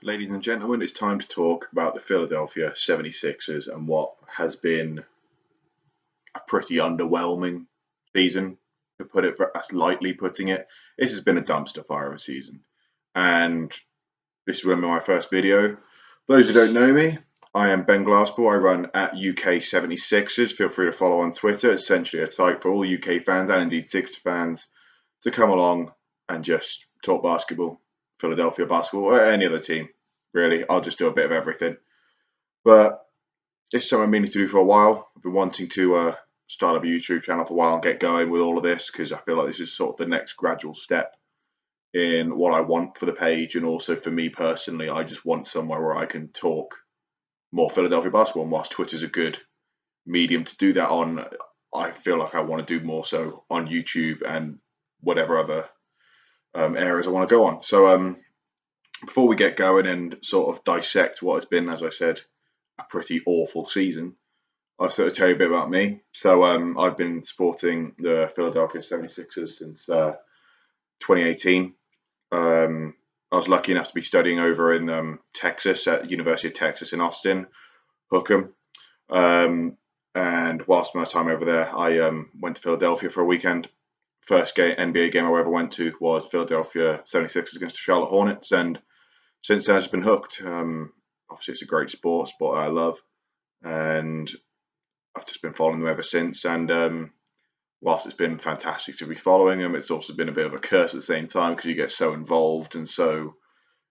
Ladies and gentlemen, it's time to talk about the Philadelphia 76ers and what has been a pretty underwhelming season, to put it lightly putting it. This has been a dumpster fire of a season. And this is my first video. For those who don't know me, I am Ben Glasspool. I run at UK 76ers. Feel free to follow on Twitter. It's essentially a site for all UK fans and indeed Sixers fans to come along and just talk basketball, Philadelphia basketball, or any other team. Really, I'll just do a bit of everything. But it's something I'm meaning to do for a while. I've been wanting to start up a YouTube channel for a while and get going with all of this because I feel like this is sort of the next gradual step in what I want for the page, and also for me personally, I just want somewhere where I can talk more Philadelphia basketball. And whilst Twitter's a good medium to do that on, I feel like I want to do more so on YouTube and whatever other areas I want to go on. So before we get going and sort of dissect what has been, as I said, a pretty awful season, I'll sort of tell you a bit about me. So I've been supporting the Philadelphia 76ers since 2018. I was lucky enough to be studying over in Texas at the University of Texas in Austin, Hookham. And whilst my time over there, I went to Philadelphia for a weekend. First NBA game I ever went to was Philadelphia 76ers against the Charlotte Hornets. And since then, I've just been hooked. Obviously, it's a great sport I love. And I've just been following them ever since. And whilst it's been fantastic to be following them, it's also been a bit of a curse at the same time because you get so involved and so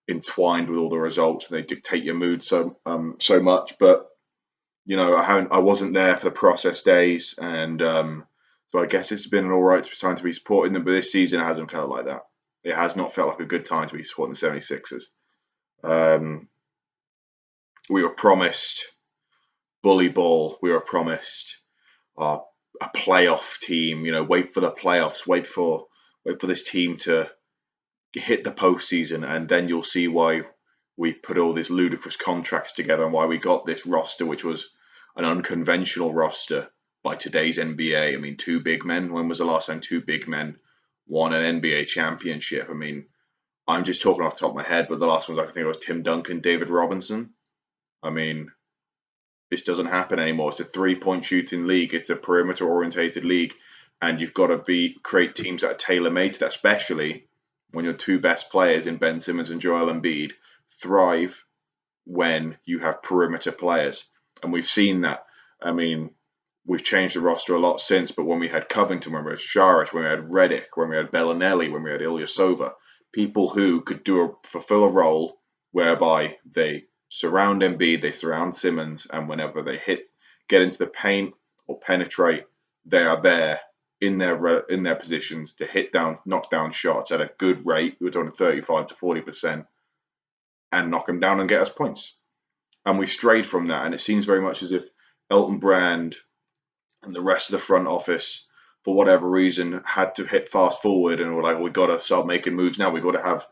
entwined with all the results, and they dictate your mood so much. But I wasn't there for the process days, and so I guess it's been an all right time to be supporting them. But this season it hasn't felt like that. It has not felt like a good time to be supporting the 76ers. We were promised bully ball. We were promised a playoff team. Wait for the playoffs. Wait for this team to hit the postseason, and then you'll see why we put all these ludicrous contracts together and why we got this roster, which was an unconventional roster by today's NBA. I mean, two big men. When was the last time two big men won an NBA championship? I mean, I'm just talking off the top of my head, but the last ones I can think of was Tim Duncan, David Robinson. I mean, this doesn't happen anymore. It's a three-point shooting league. It's a perimeter-orientated league, and you've got to create teams that are tailor-made to that, especially when your two best players in Ben Simmons and Joel Embiid thrive when you have perimeter players. And we've seen that. I mean, we've changed the roster a lot since, but when we had Covington, when we had Saric, when we had Redick, when we had Bellinelli, when we had Ilyasova, people who could fulfill a role whereby they surround Embiid, they surround Simmons, and whenever they get into the paint or penetrate, they are there in their positions to knock down shots at a good rate. We're talking 35 to 40%, and knock them down and get us points. And we strayed from that, and it seems very much as if Elton Brand and the rest of the front office, for whatever reason, had to hit fast forward and were like, we got to start making moves now. We got to have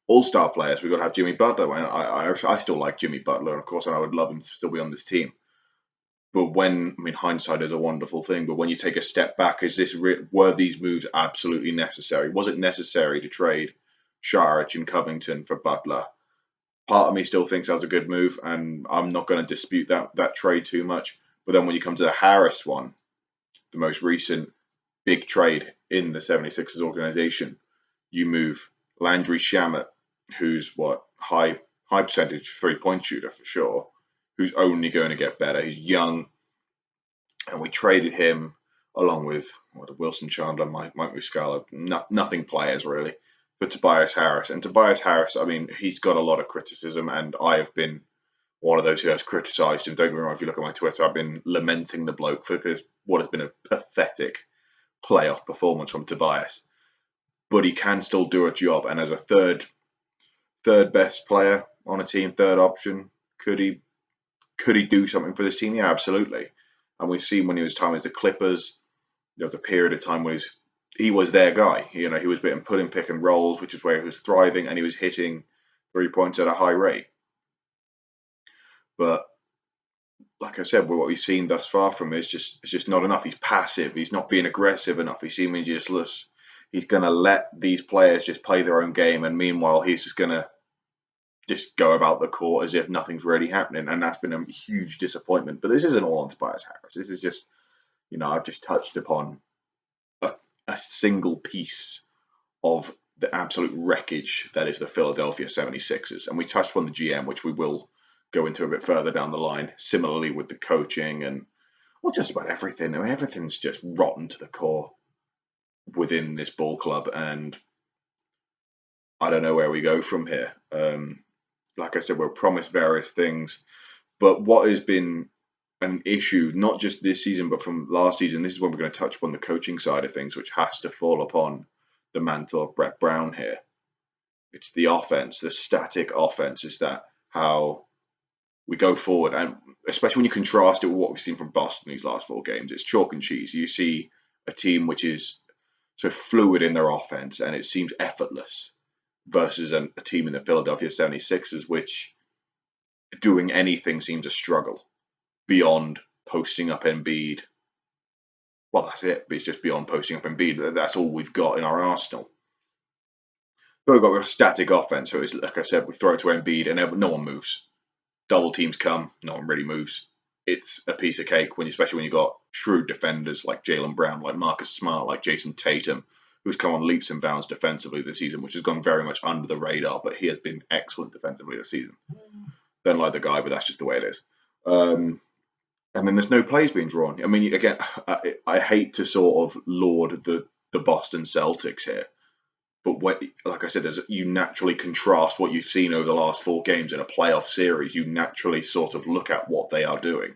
all-star players. We got to have Jimmy Butler. And I still like Jimmy Butler, of course, and I would love him to still be on this team. But hindsight is a wonderful thing. But when you take a step back, were these moves absolutely necessary? Was it necessary to trade Saric and Covington for Butler? Part of me still thinks that was a good move, and I'm not going to dispute that trade too much. But then when you come to the Harris one, the most recent big trade in the 76ers organization, you move Landry Shamet, who's high percentage three-point shooter for sure, who's only going to get better. He's young, and we traded him along with Wilson Chandler, Mike Muscala, nothing players really, for Tobias Harris. And Tobias Harris, I mean, he's got a lot of criticism, and I have been one of those who has criticised him. Don't get me wrong, if you look at my Twitter, I've been lamenting the bloke for what has been a pathetic playoff performance from Tobias. But he can still do a job, and as a third best player on a team, third option, could he do something for this team? Yeah, absolutely. And we've seen when he was time with the Clippers, there was a period of time where he was their guy. He was being put in pick and rolls, which is where he was thriving, and he was hitting 3 points at a high rate. But like I said, what we've seen thus far from him is just not enough. He's passive. He's not being aggressive enough. He's seeming he's going to let these players just play their own game, and meanwhile he's just going to just go about the court as if nothing's really happening, and that's been a huge disappointment. But this isn't all on Tobias Harris. This is just, I've just touched upon a, a single piece of the absolute wreckage that is the Philadelphia 76ers. And we touched upon the GM, which we will go into a bit further down the line, similarly with the coaching and just about everything. I mean, everything's just rotten to the core within this ball club, and I don't know where we go from here. Like I said, we're promised various things, but what has been an issue, not just this season, but from last season, this is when we're going to touch upon the coaching side of things, which has to fall upon the mantle of Brett Brown here. It's the offense, the static offense. Is that how we go forward? And especially when you contrast it with what we've seen from Boston these last 4 games, it's chalk and cheese. You see a team which is so fluid in their offense and it seems effortless versus a team in the Philadelphia 76ers, which doing anything seems a struggle beyond posting up Embiid. Well, that's it. It's just beyond posting up Embiid. That's all we've got in our arsenal. But we've got a static offense. So it's, like I said, we throw it to Embiid and no one moves. Double teams come, no one really moves. It's a piece of cake, especially when you've got shrewd defenders like Jaylen Brown, like Marcus Smart, like Jason Tatum, who's come on leaps and bounds defensively this season, which has gone very much under the radar, but he has been excellent defensively this season. Don't like the guy, but that's just the way it is. And then there's no plays being drawn. I mean, again, I hate to sort of laud the Boston Celtics here, but like I said, you naturally contrast what you've seen over the last 4 games in a playoff series. You naturally sort of look at what they are doing,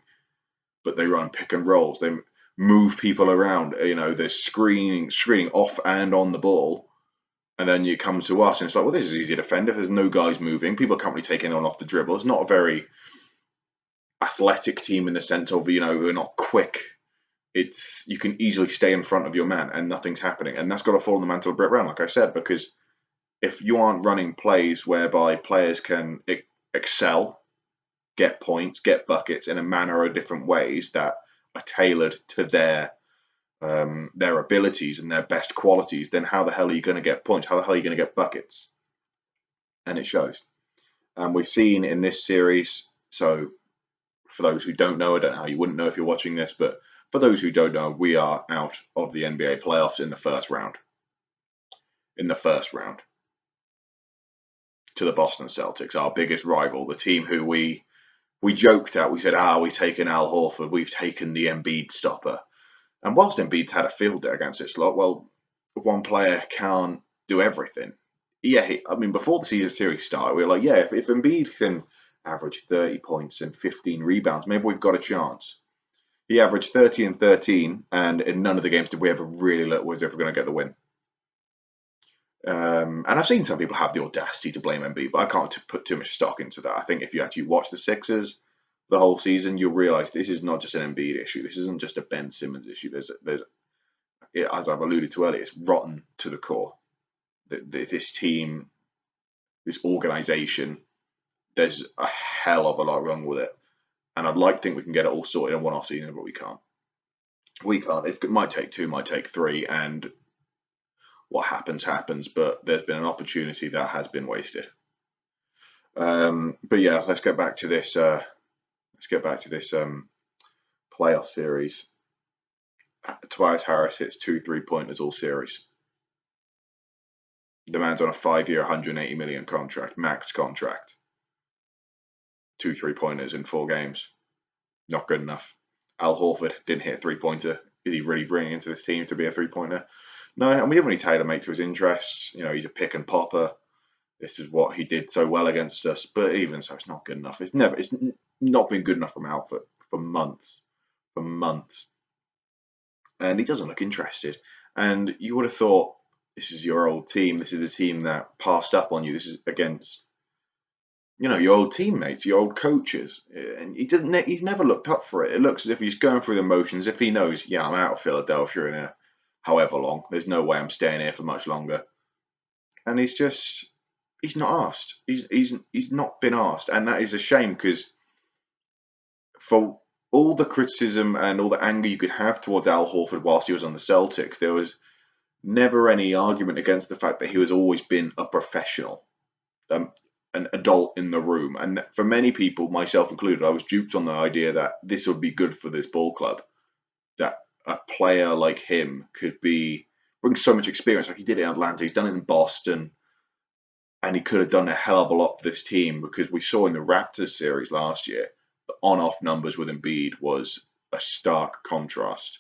but they run pick and rolls. They move people around. They're screening off and on the ball, and then you come to us and it's like, well, this is easy to defend if there's no guys moving. People can't really take anyone off the dribble. It's not a very athletic team in the sense of we're not quick. You can easily stay in front of your man and nothing's happening, and that's got to fall on the mantle of Brett Brown, like I said, because if you aren't running plays whereby players can excel, get points, get buckets in a manner of different ways that are tailored to their abilities and their best qualities, then how the hell are you going to get points? How the hell are you going to get buckets? And it shows. And we've seen in this series, so for those who don't know, I don't know how you wouldn't know if you're watching this, but for those who don't know, we are out of the NBA playoffs in the first round. To the Boston Celtics, our biggest rival, the team who we joked at. We said, we've taken Al Horford, we've taken the Embiid stopper. And whilst Embiid's had a field day against this lot, well, one player can't do everything. Yeah, before the series started, we were like, yeah, if Embiid can average 30 points and 15 rebounds, maybe we've got a chance. He averaged 30 and 13, and in none of the games did we ever really look as if we're going to get the win. And I've seen some people have the audacity to blame Embiid, but I can't put too much stock into that. I think if you actually watch the Sixers the whole season, you'll realize this is not just an Embiid issue. This isn't just a Ben Simmons issue. There's as I've alluded to earlier, it's rotten to the core. This team, this organization, there's a hell of a lot wrong with it. And I'd like to think we can get it all sorted in one off season, but we can't. It might take 2, might take 3, and what happens, but there's been an opportunity that has been wasted. But yeah, let's get back to this playoff series. Tobias Harris hits 2 3-pointers all series. The man's on a 5-year, $180 million contract, max contract. 2 3-pointers in 4 games. Not good enough. Al Horford didn't hit a 3-pointer. Is he really bringing into this team to be a 3-pointer? No, and we didn't really tailor-make to his interests. He's a pick and popper. This is what he did so well against us. But even so, it's not good enough. It's not been good enough from Alfred for months. And he doesn't look interested. And you would have thought, this is your old team. This is a team that passed up on you. This is against, your old teammates, your old coaches. And he's never looked up for it. It looks as if he's going through the motions. If he knows, I'm out of Philadelphia in however long. There's no way I'm staying here for much longer. And he's not asked. He's not been asked. And that is a shame, because for all the criticism and all the anger you could have towards Al Horford whilst he was on the Celtics, there was never any argument against the fact that he has always been a professional. an adult in the room. And for many people, myself included, I was duped on the idea that this would be good for this ball club, that a player like him could bring so much experience, like he did in Atlanta, he's done it in Boston, and he could have done a hell of a lot for this team, because we saw in the Raptors series last year, the on-off numbers with Embiid was a stark contrast.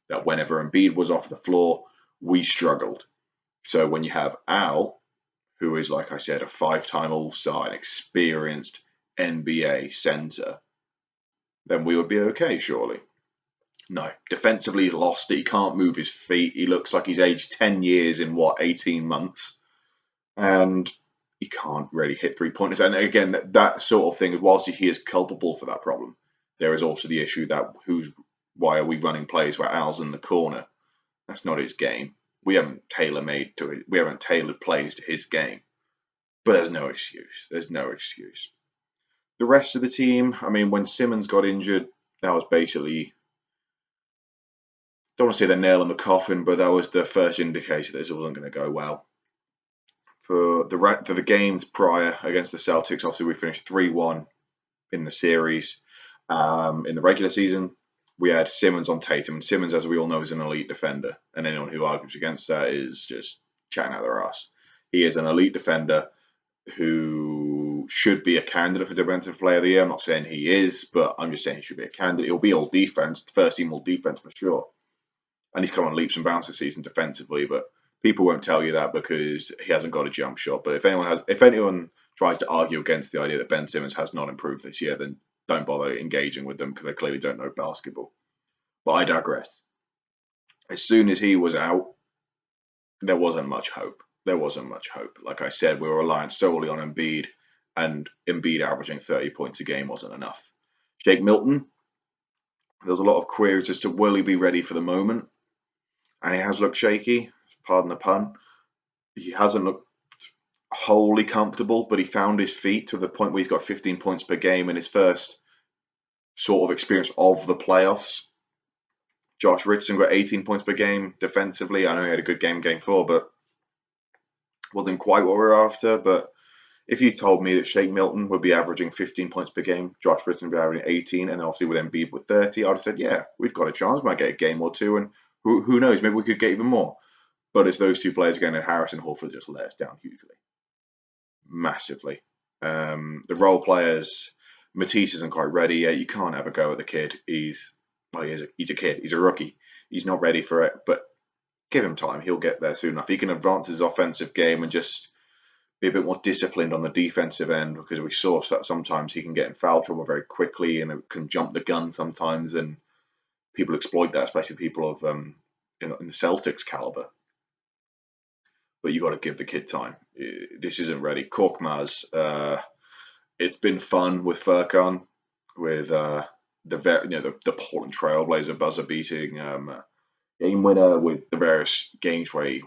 That whenever Embiid was off the floor, we struggled. So when you have Al, who is, like I said, a 5-time All-Star, an experienced NBA center, then we would be okay, surely. No, defensively he's lost it. He can't move his feet. He looks like he's aged 10 years in 18 months. And he can't really hit three-pointers. And again, that sort of thing, whilst he is culpable for that problem, there is also the issue that why are we running plays where Al's in the corner? That's not his game. We haven't tailored plays to his game. But there's no excuse. There's no excuse. The rest of the team, I mean, when Simmons got injured, that was basically, don't want to say the nail in the coffin, but that was the first indicator that this wasn't going to go well. For the games prior against the Celtics, obviously we finished 3-1 in the series. In the regular season, we had Simmons on Tatum. And Simmons, as we all know, is an elite defender. And anyone who argues against that is just chatting out their ass. He is an elite defender who should be a candidate for Defensive Player of the Year. I'm not saying he is, but I'm just saying he should be a candidate. He'll be all defense, first team all defense for sure. And he's come on leaps and bounds this season defensively, but people won't tell you that because he hasn't got a jump shot. But if anyone tries to argue against the idea that Ben Simmons has not improved this year, then don't bother engaging with them because they clearly don't know basketball. But I digress. As soon as he was out, there wasn't much hope. Like I said, we were relying solely on Embiid, and Embiid averaging 30 points a game wasn't enough. Shake Milton, there's a lot of queries as to will he be ready for the moment, and he has looked shaky, pardon the pun. He hasn't looked wholly comfortable, but he found his feet to the point where he's got 15 points per game in his first sort of experience of the playoffs. Josh Richardson got 18 points per game defensively. I know he had a good game 4, but wasn't quite what we were after. But if you told me that Shake Milton would be averaging 15 points per game, Josh Richardson would be averaging 18, and obviously with Embiid with 30, I'd have said, yeah, we've got a chance. We might get a game or two, and who knows, maybe we could get even more. But it's those two players again, and Harris and Horford just let us down hugely. Massively. The role players, Matisse isn't quite ready yet. You can't have a go at the kid. He's a kid. He's a rookie. He's not ready for it, but give him time. He'll get there soon enough. He can advance his offensive game and just be a bit more disciplined on the defensive end, because we saw that sometimes he can get in foul trouble very quickly and can jump the gun sometimes, and people exploit that, especially people of in the Celtics caliber. But you got to give the kid time. This isn't ready. Korkmaz, it's been fun with Furkan, with the Portland Trailblazer buzzer beating game winner, with the various games where he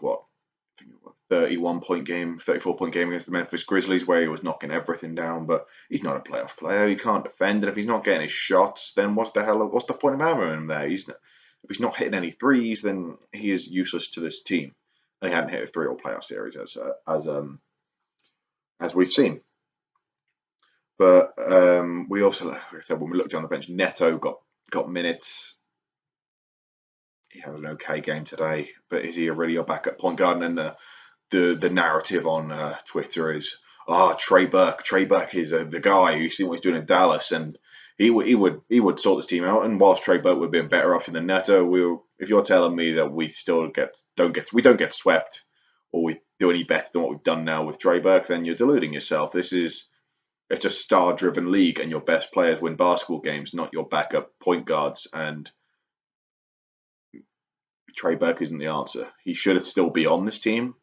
31-point game, 34-point game against the Memphis Grizzlies where he was knocking everything down. But he's not a playoff player. He can't defend, and if he's not getting his shots, then what's the point of having him there? If he's not hitting any threes, then he is useless to this team. And he hadn't hit a 3-all playoff series as we've seen. But we also, like I said, when we looked down the bench, Neto got minutes. He had an okay game today, but is he really a backup point guard? And the narrative on Twitter is, Trey Burke. Trey Burke is the guy. You see what he's doing in Dallas, and he would sort this team out. And whilst Trey Burke would be a better option than Neto, if you're telling me that we still don't get swept, or we do any better than what we've done now with Trey Burke, then you're deluding yourself. It's a star-driven league, and your best players win basketball games, not your backup point guards. And Trey Burke isn't the answer. He should still be on this team,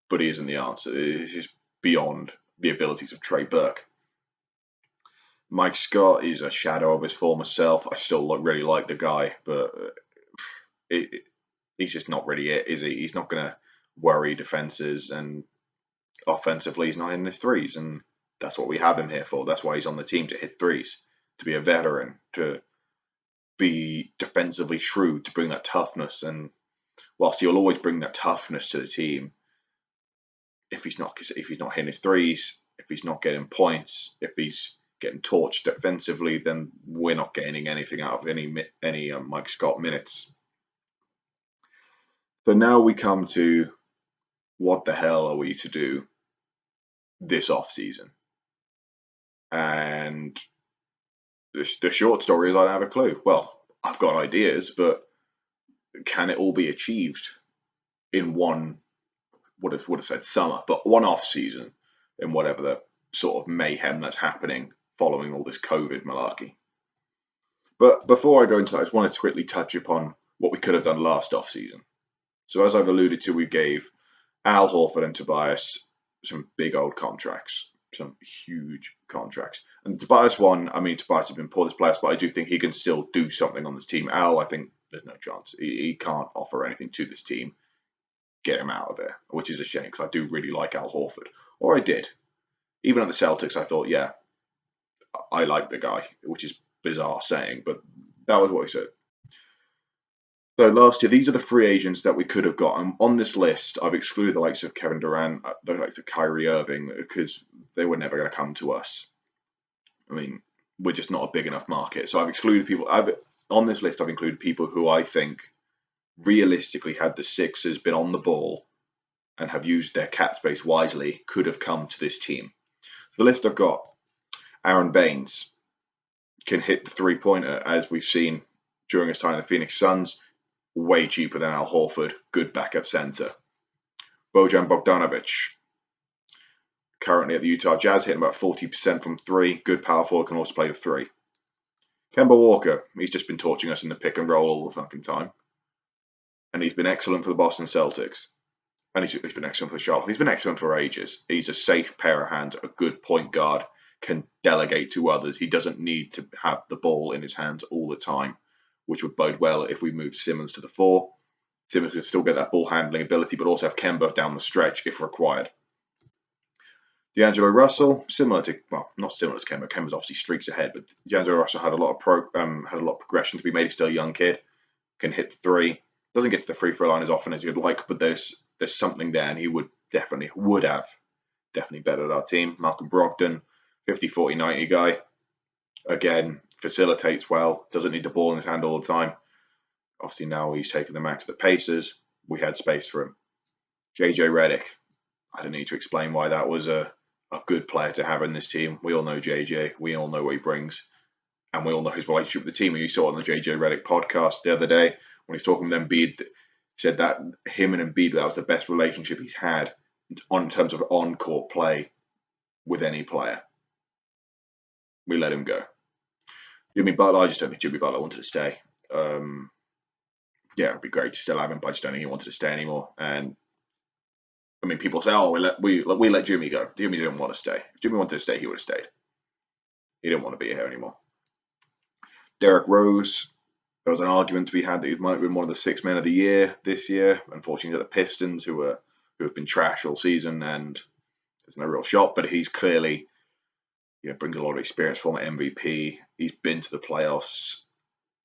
but he isn't the answer. It is beyond the abilities of Trey Burke. Mike Scott is a shadow of his former self. I still really like the guy, but he's just not really it, is he? He's not going to worry defenses, and offensively, he's not hitting his threes, and that's what we have him here for. That's why he's on the team, to hit threes, to be a veteran, to be defensively shrewd, to bring that toughness. And whilst he'll always bring that toughness to the team, if he's not hitting his threes, if he's not getting points, if he's getting torched defensively, then we're not gaining anything out of any Mike Scott minutes. So now we come to what the hell are we to do this off season? And the short story is I don't have a clue. Well, I've got ideas, but can it all be achieved in one, would have said summer, but one off season in whatever the sort of mayhem that's happening following all this COVID malarkey? But before I go into that, I just wanted to quickly touch upon what we could have done last off season. So as I've alluded to, we gave Al Horford and Tobias some big old contracts, some huge contracts. And Tobias won. I mean, Tobias has been poor this playoffs, but I do think he can still do something on this team. Al, I think there's no chance. He can't offer anything to this team. Get him out of there, which is a shame because I do really like Al Horford. Or I did. Even at the Celtics, I thought, yeah, I like the guy, which is bizarre saying, but that was what he said. So last year, these are the free agents that we could have gotten. On this list, I've excluded the likes of Kevin Durant, the likes of Kyrie Irving, because they were never going to come to us. I mean, we're just not a big enough market. So I've excluded people. On this list, I've included people who I think realistically, had the Sixers been on the ball and have used their cap space wisely, could have come to this team. So the list I've got: Aaron Baines can hit the three-pointer, as we've seen during his time in the Phoenix Suns. Way cheaper than Al Horford, good backup center. Bojan Bogdanovic, currently at the Utah Jazz, hitting about 40% from three. Good power forward, can also play the three. Kemba Walker, he's just been torching us in the pick and roll all the fucking time. And he's been excellent for the Boston Celtics. And he's been excellent for the Charlotte. He's been excellent for ages. He's a safe pair of hands, a good point guard, can delegate to others. He doesn't need to have the ball in his hands all the time, which would bode well if we move Simmons to the four. Simmons could still get that ball handling ability, but also have Kemba down the stretch if required. D'Angelo Russell, similar to, well, not similar to Kemba. Kemba's obviously streaks ahead, but D'Angelo Russell had a lot of progression to be made. He's still a young kid, can hit the three. Doesn't get to the free throw line as often as you'd like, but there's something there, and he would have bettered our team. Malcolm Brogdon, 50, 40, 90 guy. Again, facilitates well, doesn't need the ball in his hand all the time. Obviously now he's taken the max to the Pacers. We had space for him. JJ Redick, I don't need to explain why that was a good player to have in this team. We all know JJ, we all know what he brings, and we all know his relationship with the team. You saw it on the JJ Redick podcast the other day when he's talking with Embiid, said that him and Embiid, that was the best relationship he's had in terms of on-court play with any player. We let him go. Jimmy Butler, I just don't think Jimmy Butler wanted to stay. Yeah, it'd be great to still have him, but I just don't think he wanted to stay anymore. And I mean, people say, "Oh, we let Jimmy go." Jimmy didn't want to stay. If Jimmy wanted to stay, he would have stayed. He didn't want to be here anymore. Derrick Rose, there was an argument to be had that he might have been one of the 6 men of the year this year. Unfortunately, the Pistons, who have been trash all season, and there's no real shot. But he's clearly, brings a lot of experience, former MVP. He's been to the playoffs.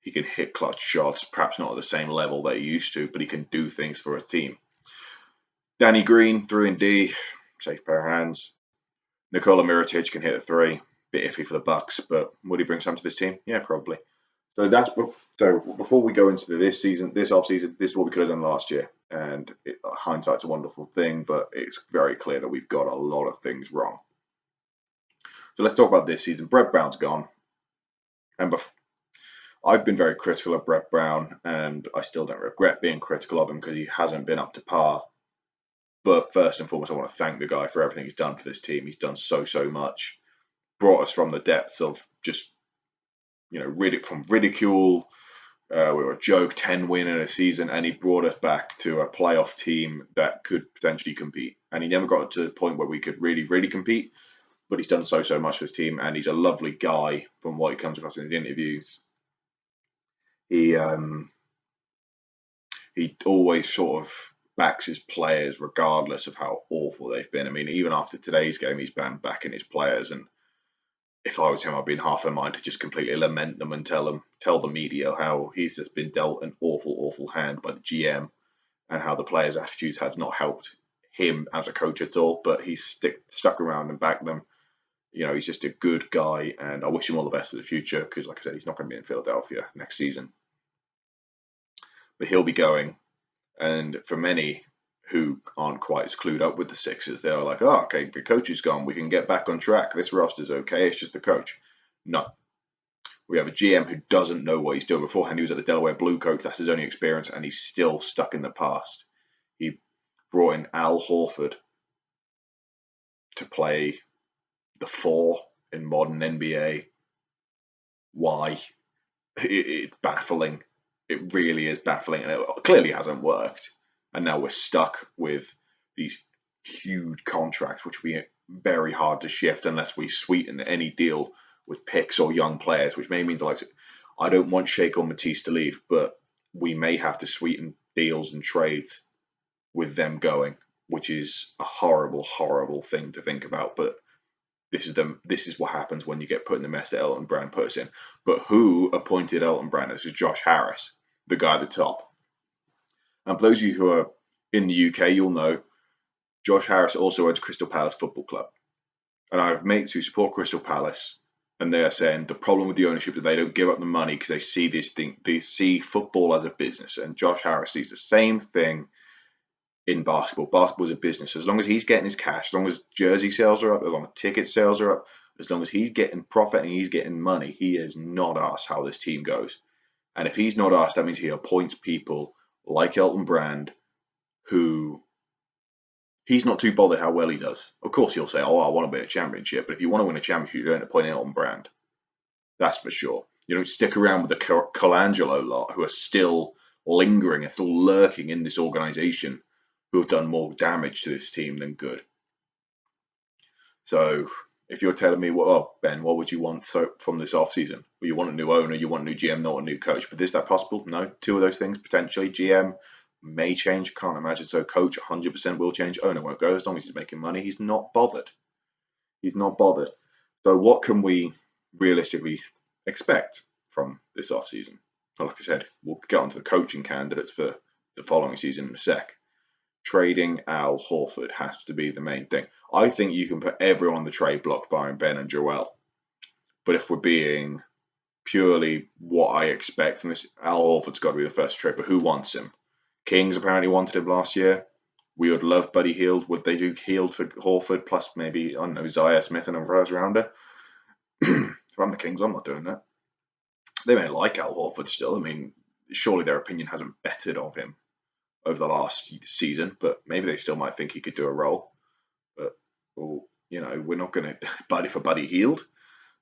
He can hit clutch shots, perhaps not at the same level that he used to, but he can do things for a team. Danny Green, 3-and-D, safe pair of hands. Nikola Mirotic can hit a three. Bit iffy for the Bucks, but would he bring some to this team? Yeah, probably. So before we go into this off season, this is what we could have done last year. And hindsight's a wonderful thing, but it's very clear that we've got a lot of things wrong. So let's talk about this season. Brett Brown's gone, and I've been very critical of Brett Brown, and I still don't regret being critical of him because he hasn't been up to par. But first and foremost, I want to thank the guy for everything he's done for this team. He's done so much. Brought us from the depths of just, from ridicule. We were a joke, 10 win in a season, and he brought us back to a playoff team that could potentially compete. And he never got to the point where we could really, really compete. But he's done so much for his team, and he's a lovely guy from what he comes across in his interviews. He always sort of backs his players regardless of how awful they've been. I mean, even after today's game, he's backing his players. And if I was him, I'd be in half a mind to just completely lament them and tell the media how he's just been dealt an awful, awful hand by the GM and how the players' attitudes have not helped him as a coach at all, but he's stuck around and backed them. He's just a good guy, and I wish him all the best for the future because, like I said, he's not going to be in Philadelphia next season. But he'll be going, and for many who aren't quite as clued up with the Sixers, they're like, oh, okay, the coach is gone. We can get back on track. This roster's okay. It's just the coach. No. We have a GM who doesn't know what he's doing. Beforehand, he was at the Delaware Blue Coats. That's his only experience, and he's still stuck in the past. He brought in Al Horford to play the 4 in modern NBA. Why? It's baffling. It really is baffling, and it clearly hasn't worked. And now we're stuck with these huge contracts, which will be very hard to shift unless we sweeten any deal with picks or young players, which may mean like I don't want Shake or Matisse to leave, but we may have to sweeten deals and trades with them going, which is a horrible, horrible thing to think about. But this is what happens when you get put in the mess that Elton Brand put us in. But who appointed Elton Brand? This is Josh Harris, the guy at the top. And for those of you who are in the UK, you'll know Josh Harris also owns Crystal Palace Football Club. And I have mates who support Crystal Palace, and they are saying the problem with the ownership is that they don't give up the money because they see they see football as a business. And Josh Harris sees the same thing in basketball. Basketball is a business. As long as he's getting his cash, as long as jersey sales are up, as long as ticket sales are up, as long as he's getting profit and he's getting money, he is not asked how this team goes. And if he's not asked, that means he appoints people like Elton Brand, who he's not too bothered how well he does. Of course, he'll say, oh, I want to win a championship. But if you want to win a championship, you don't appoint Elton Brand. That's for sure. You don't stick around with the Colangelo lot who are still lingering and still lurking in this organization, who have done more damage to this team than good. So if you're telling me, well, Ben, what would you want from this offseason? Well, you want a new owner, you want a new GM, not a new coach. But is that possible? No. 2 of those things, potentially. GM may change, can't imagine. So coach 100% will change. Owner won't go as long as he's making money. He's not bothered. He's not bothered. So what can we realistically expect from this offseason? Well, like I said, we'll get onto the coaching candidates for the following season in a sec. Trading Al Horford has to be the main thing. I think you can put everyone on the trade block barring Ben and Joel. But if we're being purely what I expect from this, Al Horford's got to be the first trade. But who wants him? Kings apparently wanted him last year. We would love Buddy Hield. Would they do Hield for Horford plus maybe, I don't know, Zaire Smith and a first rounder? If I'm the Kings, I'm not doing that. They may like Al Horford still. I mean, surely their opinion hasn't bettered of him over the last season, but maybe they still might think he could do a role. But, well, we're not going to Buddy Hield.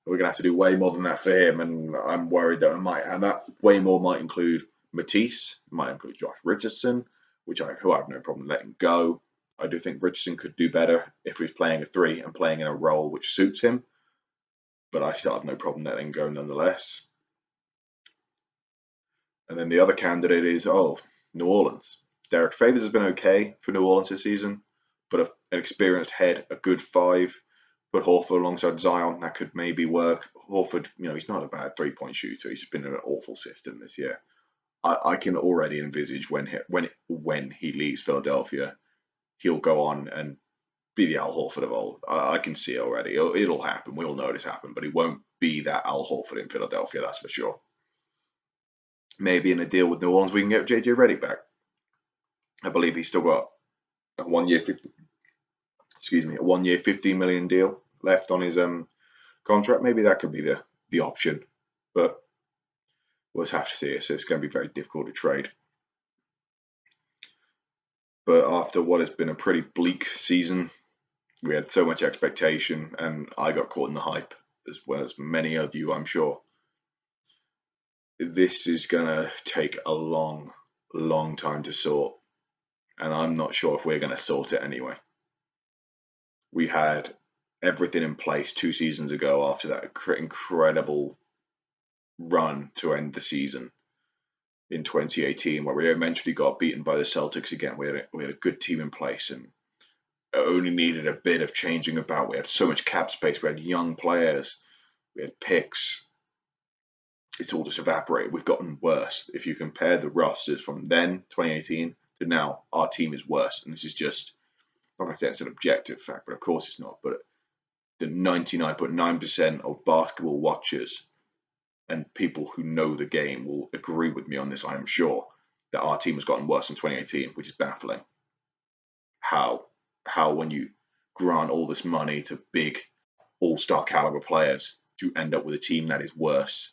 We're going to have to do way more than that for him, and I'm worried that that way more might include Matisse, might include Josh Richardson, who I have no problem letting go. I do think Richardson could do better if he's playing a 3 and playing in a role which suits him, but I still have no problem letting go nonetheless. And then the other candidate is, New Orleans. Derek Favors has been okay for New Orleans this season, but an experienced head, a good 5, put Horford alongside Zion, that could maybe work. Horford, he's not a bad 3-point shooter. He's been in an awful system this year. I can already envisage when he leaves Philadelphia, he'll go on and be the Al Horford of old. I can see it already. It'll happen. We all know it's happened, but he won't be that Al Horford in Philadelphia, that's for sure. Maybe in a deal with New Orleans, we can get JJ Redick back. I believe he's still got a 1 year, $15 million deal left on his contract. Maybe that could be the option, but we'll just have to see it. So it's going to be very difficult to trade. But after what has been a pretty bleak season, we had so much expectation, and I got caught in the hype, as well as many of you, I'm sure. This is going to take a long, long time to sort, and I'm not sure if we're going to sort it anyway. We had everything in place 2 seasons ago after that incredible run to end the season in 2018, where we eventually got beaten by the Celtics again. We had a good team in place, and it only needed a bit of changing about. We had so much cap space. We had young players. We had picks. It's all just evaporated. We've gotten worse. If you compare the rosters from then, 2018, to now, our team is worse. And this is just not going to say it's an objective fact, but of course it's not. But the 99.9% of basketball watchers and people who know the game will agree with me on this, I'm sure, that our team has gotten worse in 2018, which is baffling. How when you grant all this money to big all-star caliber players, to end up with a team that is worse.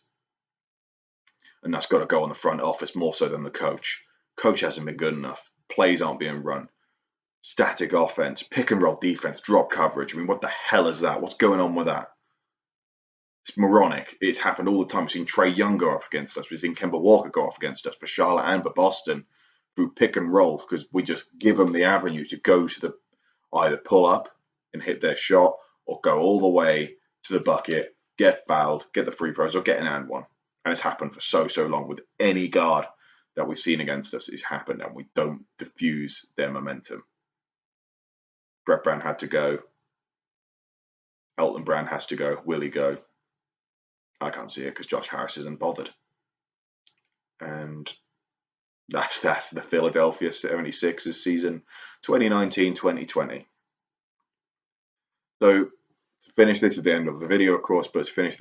And that's got to go on the front office more so than the coach. Coach hasn't been good enough. Plays aren't being run. Static offense, pick and roll defense, drop coverage. I mean, what the hell is that? What's going on with that? It's moronic. It's happened all the time. We've seen Trae Young go off against us. We've seen Kemba Walker go off against us for Charlotte and for Boston through pick and roll because we just give them the avenue to go to the either pull up and hit their shot or go all the way to the bucket, get fouled, get the free throws, or get an and one. And it's happened for so long with any guard that we've seen against us. It's happened, and we don't diffuse their momentum. Brett Brown had to go. Elton Brand has to go. Will he go? I can't see it because Josh Harris isn't bothered. And that's the Philadelphia 76ers season 2019-2020. So to finish this at the end of the video, of course, but to finish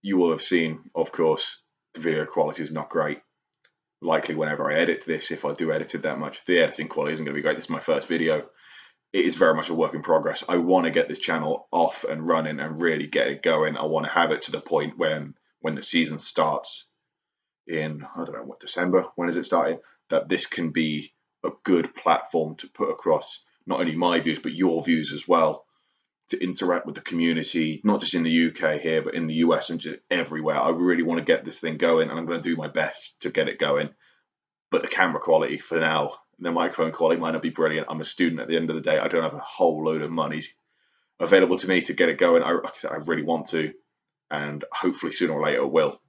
you will have seen, of course, the video quality is not great. Likely whenever I edit this, if I do edit it that much, the editing quality isn't going to be great. This is my first video. It is very much a work in progress. I want to get this channel off and running and really get it going. I want to have it to the point when the season starts in, I don't know, what, December? When is it starting? That this can be a good platform to put across not only my views, but your views as well, to interact with the community, not just in the UK here, but in the US and just everywhere. I really want to get this thing going, and I'm going to do my best to get it going. But the camera quality for now, the microphone quality might not be brilliant. I'm a student at the end of the day. I don't have a whole load of money available to me to get it going. Like I said, I really want to, and hopefully sooner or later it will.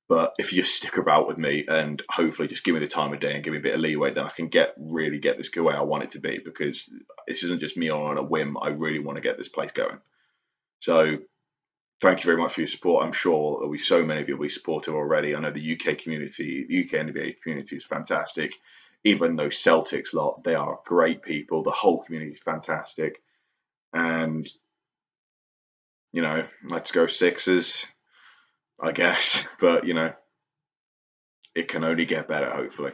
But if you just stick about with me and hopefully just give me the time of day and give me a bit of leeway, then I can really get this the way I want it to be, because this isn't just me on a whim. I really want to get this place going. So thank you very much for your support. I'm sure there'll be so many of you will be supportive already. I know the UK community, the UK NBA community is fantastic. Even those Celtics lot, they are great people. The whole community is fantastic. And, you know, let's go Sixers, I guess. But, you know, it can only get better, hopefully.